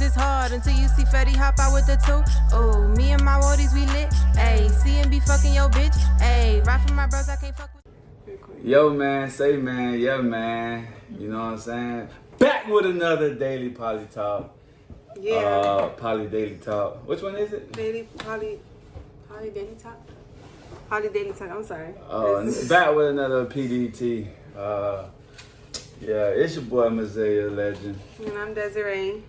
is hard until you see Fetty hop out with the two. Oh, me and my woodies, we lit. Ayy, see and be fucking your bitch. Ayy, right from my bros, I can't fuck with. Yo, man, say, man, yeah, man. You know what I'm saying? Back with another Daily Poly Talk. Yeah. Poly Daily Talk. Which one is it? Poly Daily Talk? Poly Daily Talk, I'm sorry. Back with another PDT. Yeah, it's your boy, Mazaya Legend. And I'm Desiree.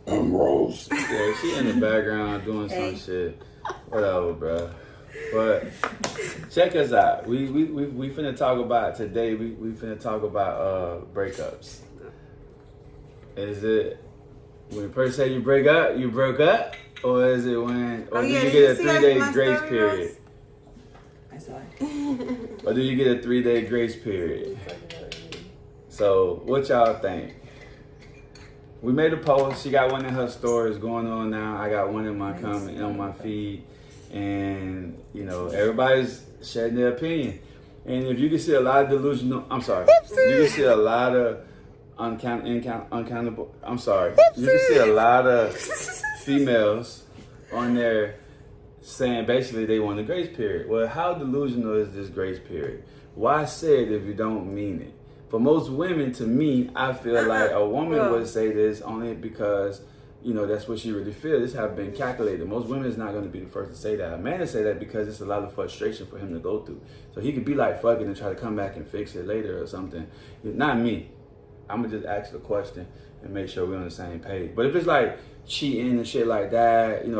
I'm Rose. Yeah, she in the background doing some shit. Whatever, bro. But check us out. We finna talk about today. We finna talk about breakups. Is it when a person say you broke up, or is it when, or do you get a 3-day grace period? I saw it. Or do you get a 3-day grace period? So what y'all think? We made a post. She got one in her stories going on now. I got one in my comment on my feed. And, you know, everybody's sharing their opinion. And if you can see a lot of delusional, you can see a lot of uncountable, you can see a lot of females on there saying basically they want a grace period. Well, how delusional is this grace period? Why say it if you don't mean it? For most women, to me, I feel like a woman would say this only because, you know, that's what she really feels. This has been calculated. Most women is not going to be the first to say that. A man to say that because it's a lot of frustration for him to go through. So he could be like fucking and try to come back and fix it later or something. Not me. I'm going to just ask the question and make sure we're on the same page. But if it's like cheating and shit like that, you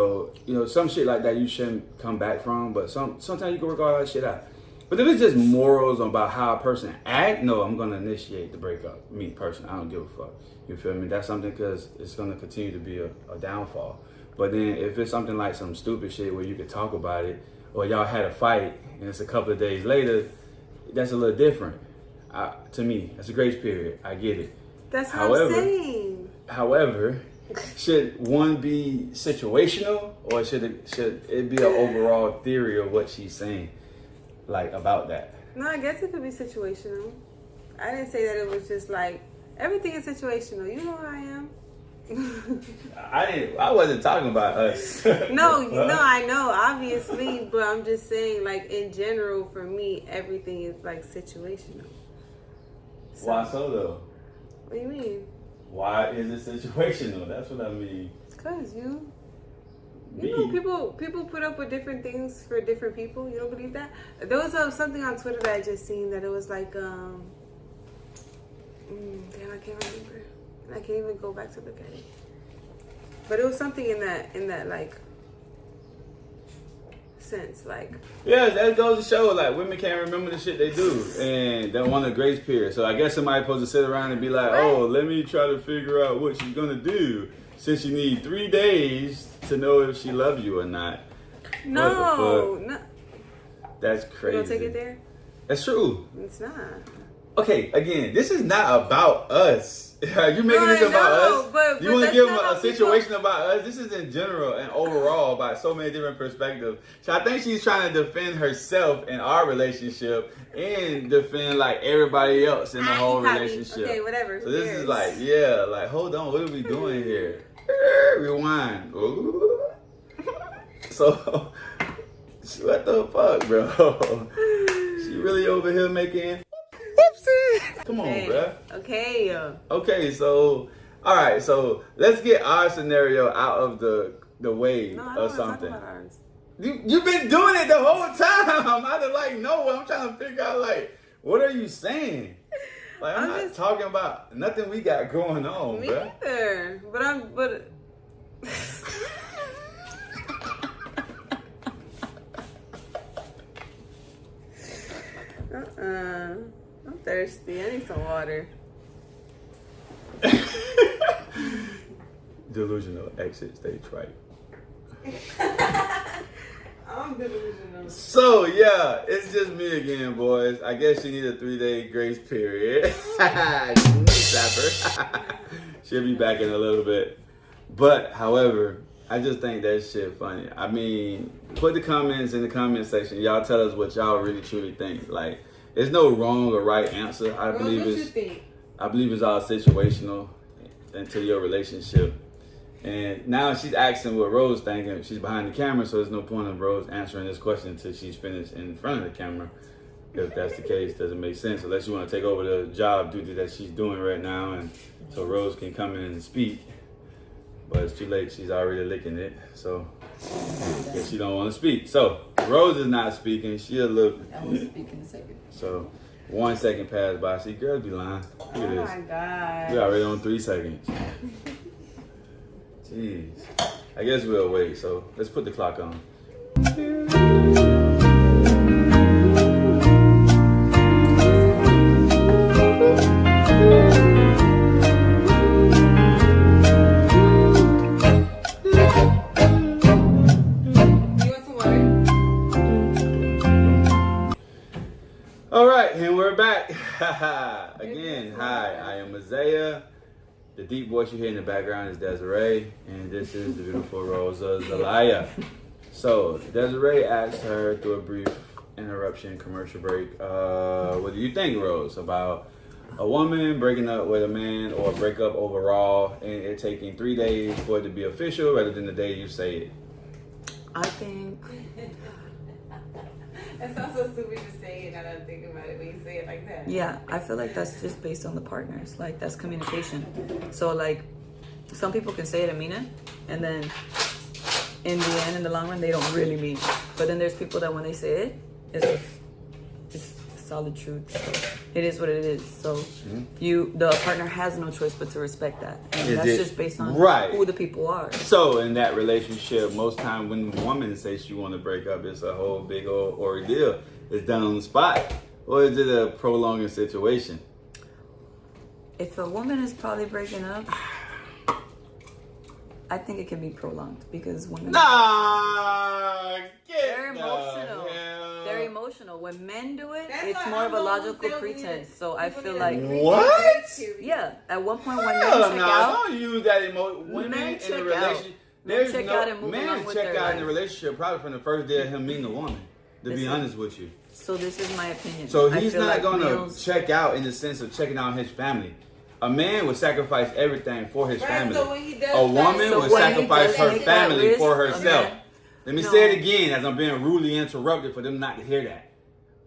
know, some shit like that you shouldn't come back from. But sometimes you can work all that shit out. But if it's just morals about how a person act, no, I'm going to initiate the breakup. Me, personally, I don't give a fuck. You feel me? That's something because it's going to continue to be a downfall. But then if it's something like some stupid shit where you could talk about it, or y'all had a fight and it's a couple of days later, that's a little different. To me, that's a grace period. I get it. That's what I'm saying. However, should one be situational, or should it be an overall theory of what she's saying, like about that? No, I guess it could be situational. I didn't say that it was just like everything is situational. You know who I am. I wasn't talking about us. No, I know, obviously, but I'm just saying, like, in general, for me, everything is like situational. So, why so though? What do you mean? Why is it situational? That's what I mean. Because you know, people put up with different things for different people. You don't believe that? There was something on Twitter that I just seen that it was like, damn, I can't remember. I can't even go back to look at it. But it was something in that like sense, like. Yeah, that goes to show like women can't remember the shit they do and they want a grace period. So I guess somebody's supposed to sit around and be like, oh, let me try to figure out what she's gonna do since you need 3 days to know if she loves you or not. No. That's crazy. You don't take it there? That's true. It's not. Okay, again, this is not about us. Are you making this about us? But you want to give them a situation about us? This is in general and overall about so many different perspectives. So I think she's trying to defend herself in our relationship and defend like everybody else in the whole relationship. Okay, whatever. So this is like, hold on, what are we doing here? Rewind. So, what the fuck, bro? She really over here making... Come on, bro. Okay. Okay, so all right, so let's get our scenario out of the way or something. Talk about ours. You've been doing it the whole time. I don't like know. I'm trying to figure out like what are you saying? Like I'm not talking about nothing we got going on, me bro. Either. But I'm thirsty. I need some water. Delusional exit stage right. I'm delusional. So yeah, it's just me again, boys. I guess she need a 3-day grace period. Slapper. She'll be back in a little bit. But however, I just think that shit funny. I mean, put the comments in the comment section. Y'all tell us what y'all really truly think. Like, there's no wrong or right answer. I believe it's all situational into your relationship. And now she's asking what Rose thinking. She's behind the camera, so there's no point of Rose answering this question until she's finished in front of the camera. If that's the case, doesn't make sense unless you want to take over the job duty that she's doing right now, and so Rose can come in and speak. But it's too late. She's already licking it, so I guess she don't want to speak. So Rose is not speaking. She'll look. I will speak in a second. So 1 second passed by. See, girls be lying. Look at Oh this. my god. We're already on 3 seconds. Jeez. I guess we'll wait. So let's put the clock on. All right, and we're back. Again, hi, I am Isaiah. The deep voice you hear in the background is Desiree, and this is the beautiful Rosa Zelaya. So, Desiree asked her through a brief interruption commercial break, what do you think, Rose, about a woman breaking up with a man or a breakup overall and it taking 3 days for it to be official rather than the day you say it? I think That sounds so stupid to say it now that I'm thinking about it when you say it like that. Yeah, I feel like that's just based on the partners. Like, that's communication. So, like, some people can say it and mean it, and then in the end, in the long run, they don't really mean it. But then there's people that when they say it, it's solid truth. So it is what it is. So the partner has no choice but to respect that. And that's just based on who the people are. So in that relationship, most time when the woman says she want to break up, it's a whole big old ordeal. It's done on the spot. Or is it a prolonging situation? If a woman is probably breaking up, I think it can be prolonged because women they're emotional. They're emotional. When men do it, That's it's why more I of a know logical they'll pretense. need So I people feel need like a What? yeah. At one point when men Hell check no, out, don't use that emotion. Women Men in a check out. relationship, Men there's check no out and move along men with check their out in a life. relationship probably from the first day of him meeting a woman. To be Listen. honest with you, so this is my opinion. so I he's feel not like gonna males- check out in the sense of checking out his family. A man would sacrifice everything for his Right, family. so when he does A woman so would when he sacrifice does her make that family risk, for a herself. man- Let me No. say it again as I'm being rudely interrupted for them not to hear that.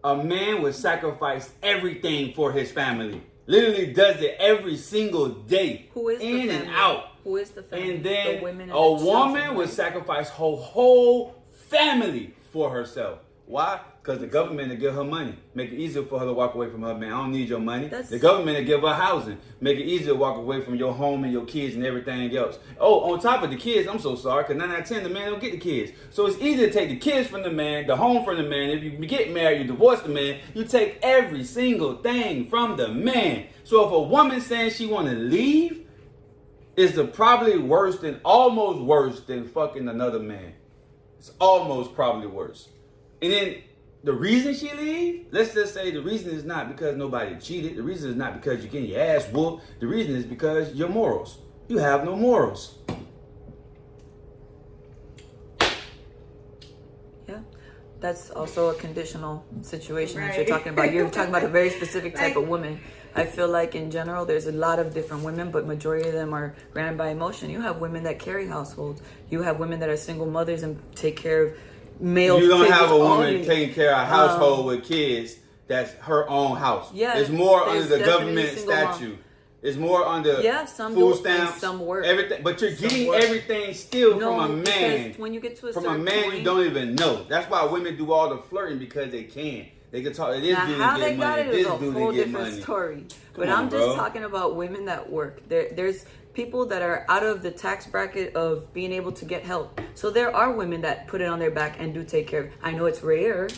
A man would sacrifice everything for his family. Literally does it every single day. Who is the in family? and out. Who is the family? And then the women and a the children, woman would right? sacrifice her whole family for herself. Why? Because the government will give her money. Make it easier for her to walk away from her man. I don't need your money. The government will give her housing. Make it easier to walk away from your home and your kids and everything else. Oh, on top of the kids, I'm so sorry, because 9 out of 10, the man don't get the kids. So it's easy to take the kids from the man, the home from the man. If you get married, you divorce the man, you take every single thing from the man. So if a woman saying she want to leave, it's probably almost worse than fucking another man. It's almost probably worse. And then the reason she leave, let's just say the reason is not because nobody cheated. The reason is not because you're getting your ass whooped. The reason is because your morals. You have no morals. Yeah. That's also a conditional situation that Right. you're talking about. You're talking about a very specific type Like- of woman. I feel like in general, there's a lot of different women, but majority of them are ran by emotion. You have women that carry households. You have women that are single mothers and take care of male You don't figures have a woman only. taking care of a household with kids that's her own house. Yeah, It's more there's under the definitely government single mom. statute. It's more under some food do, stamps, and some work. everything. But you're Some getting work. everything still No, from a man. because when you get to a From a certain man point, you don't even know. That's why women do all the flirting because they can. They can talk. This now, dude how to they get got money. it This is a dude whole to get different money. story. But Come on, I'm just bro. talking about women that work. There's people that are out of the tax bracket of being able to get help. So there are women that put it on their back and do take care of it. I know it's rare,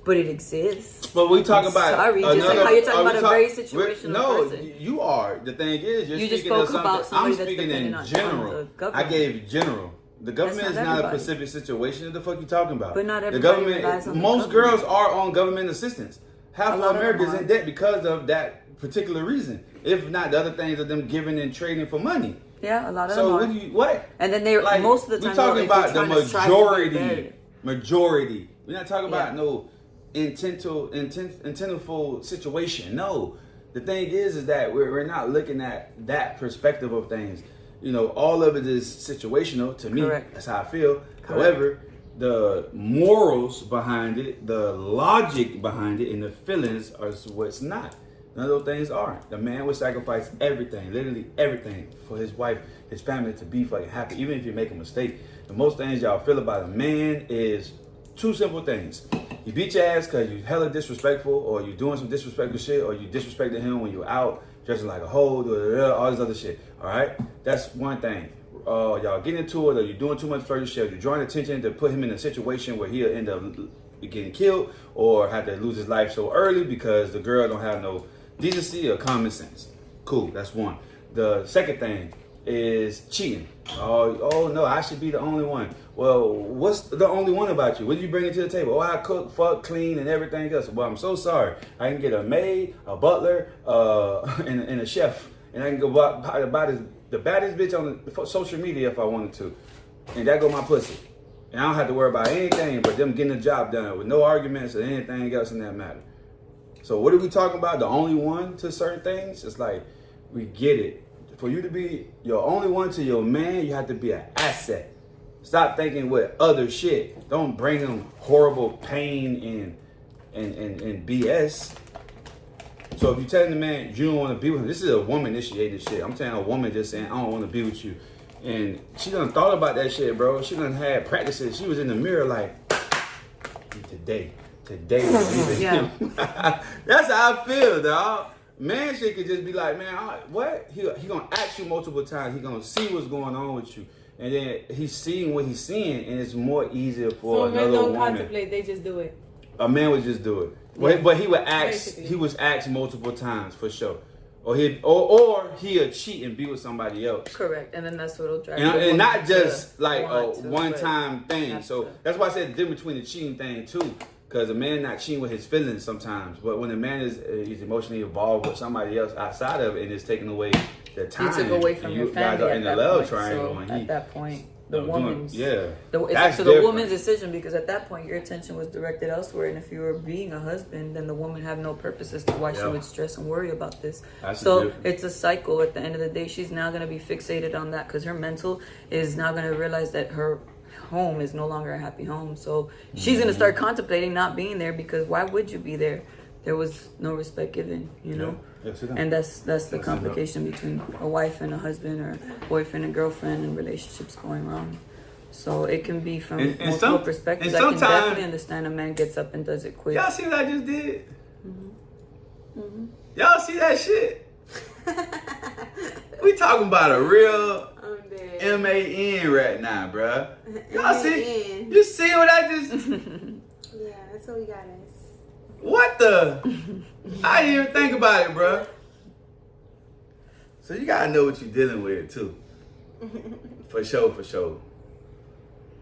but it exists. But we talk I'm about sorry, just like how you're talking about a very situational No, person. you are. The thing is, you're You just speaking of spoke about something. I'm somebody that's speaking in dependent on general. the I government. gave general. The government is not not a everybody. specific situation. What the fuck you talking about? But not the everybody government. relies on the Most government. girls are on government assistance. Half A of lot of them America is are. in debt because of that particular reason. If not, the other things are them giving and trading for money. Yeah, a lot of So them what are. do you what? And then they're Like, most of the time we're talking if you're about the trying to strive to be majority. better. Majority. We're not talking about Yeah. no intentful situation. No. The thing is that we're not looking at that perspective of things. all of it is situational to me. Correct. That's how I feel. However, the morals behind it, the logic behind it, and the feelings are what's not. None of those things aren't. The man would sacrifice everything, literally everything, for his wife, his family to be fucking happy, even if you make a mistake. The most things y'all feel about a man is two simple things. You beat your ass because you hella disrespectful, or you doing some disrespectful shit, or you disrespected him when you're out dressing like a hoe, all this other shit. All right? That's one thing. Y'all getting into it, or you're doing too much further shit, you're drawing attention to put him in a situation where he'll end up getting killed or have to lose his life so early because the girl don't have no decency or common sense. Cool, that's one. The second thing is cheating. Oh no, I should be the only one. Well, what's the only one about you? What do you bring to the table? Oh, I cook, fuck, clean, and everything else. Well, I'm so sorry. I can get a maid, a butler, and a chef, and I can go buy the baddest bitch on the social media if I wanted to, and that go my pussy. And I don't have to worry about anything but them getting the job done with no arguments or anything else in that matter. So what are we talking about? The only one to certain things? It's like, we get it. For you to be your only one to your man, you have to be an asset. Stop thinking with other shit. Don't bring them horrible pain and BS. So if you're telling the man you don't want to be with him, this is a woman initiated shit. I'm telling a woman just saying, I don't want to be with you. And she done thought about that shit, bro. She done had practices. She was in the mirror like, today Yeah. That's how I feel, dog. Man shit could just be like, man, what? He gonna ask you multiple times. He gonna see what's going on with you. And then he's seeing what he's seeing, and it's more easier for another woman. So men don't contemplate, they just do it. A man would just do it. Yeah. But he would ask, Basically. he was asked multiple times for sure. Or he'll cheat and be with somebody else. Correct, and then that's what'll drive And not just like a want to, one-time thing. have So to. that's why I said the difference between the cheating thing too. Because a man not cheating with his feelings sometimes, but when a man he's emotionally involved with somebody else outside of it, and it's taking away the time. You took away from your family guys are at in that the love point. triangle, So and at that point, the woman's it's up to the different. woman's decision, because at that point your attention was directed elsewhere, and if you were being a husband, then the woman had no purpose as to why she would stress and worry about this. So it's a cycle. At the end of the day, she's now going to be fixated on that because her mental is now going to realize that her home is no longer a happy home. So she's going to start contemplating not being there, because why would you be there? There was no respect given, you know. And that's the complication between a wife and a husband, or boyfriend and girlfriend, and relationships going wrong. So it can be from multiple perspectives. I can definitely understand a man gets up and does it quick. Y'all see what I just did? Y'all see that shit? We talking about a real MAN right now, bruh. Y'all see? You see what I just... Yeah, that's what we got us. What the? I didn't even think about it, bruh. So you gotta know what you're dealing with, too. For sure.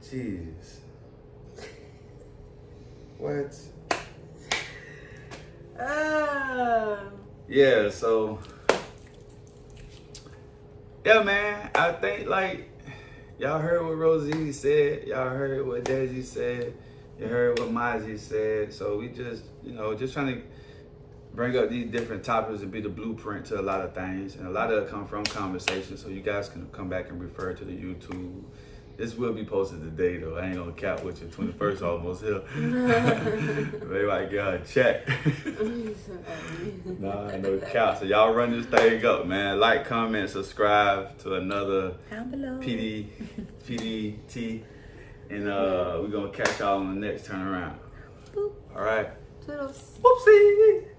Jeez. What? Yeah, so... Yeah, man, I think, like, y'all heard what Rosie said. Y'all heard what Desi said. You heard what Mozzie said. So we just, just trying to bring up these different topics and be the blueprint to a lot of things. And a lot of it come from conversations. So you guys can come back and refer to the YouTube. This will be posted today, though. I ain't gonna cap with you. 21st almost here. Maybe I get a check. Nah, no cap. So y'all run this thing up, man. Like, comment, subscribe to another PDT. And we're gonna catch y'all on the next turnaround. All right. Toodles. Whoopsie.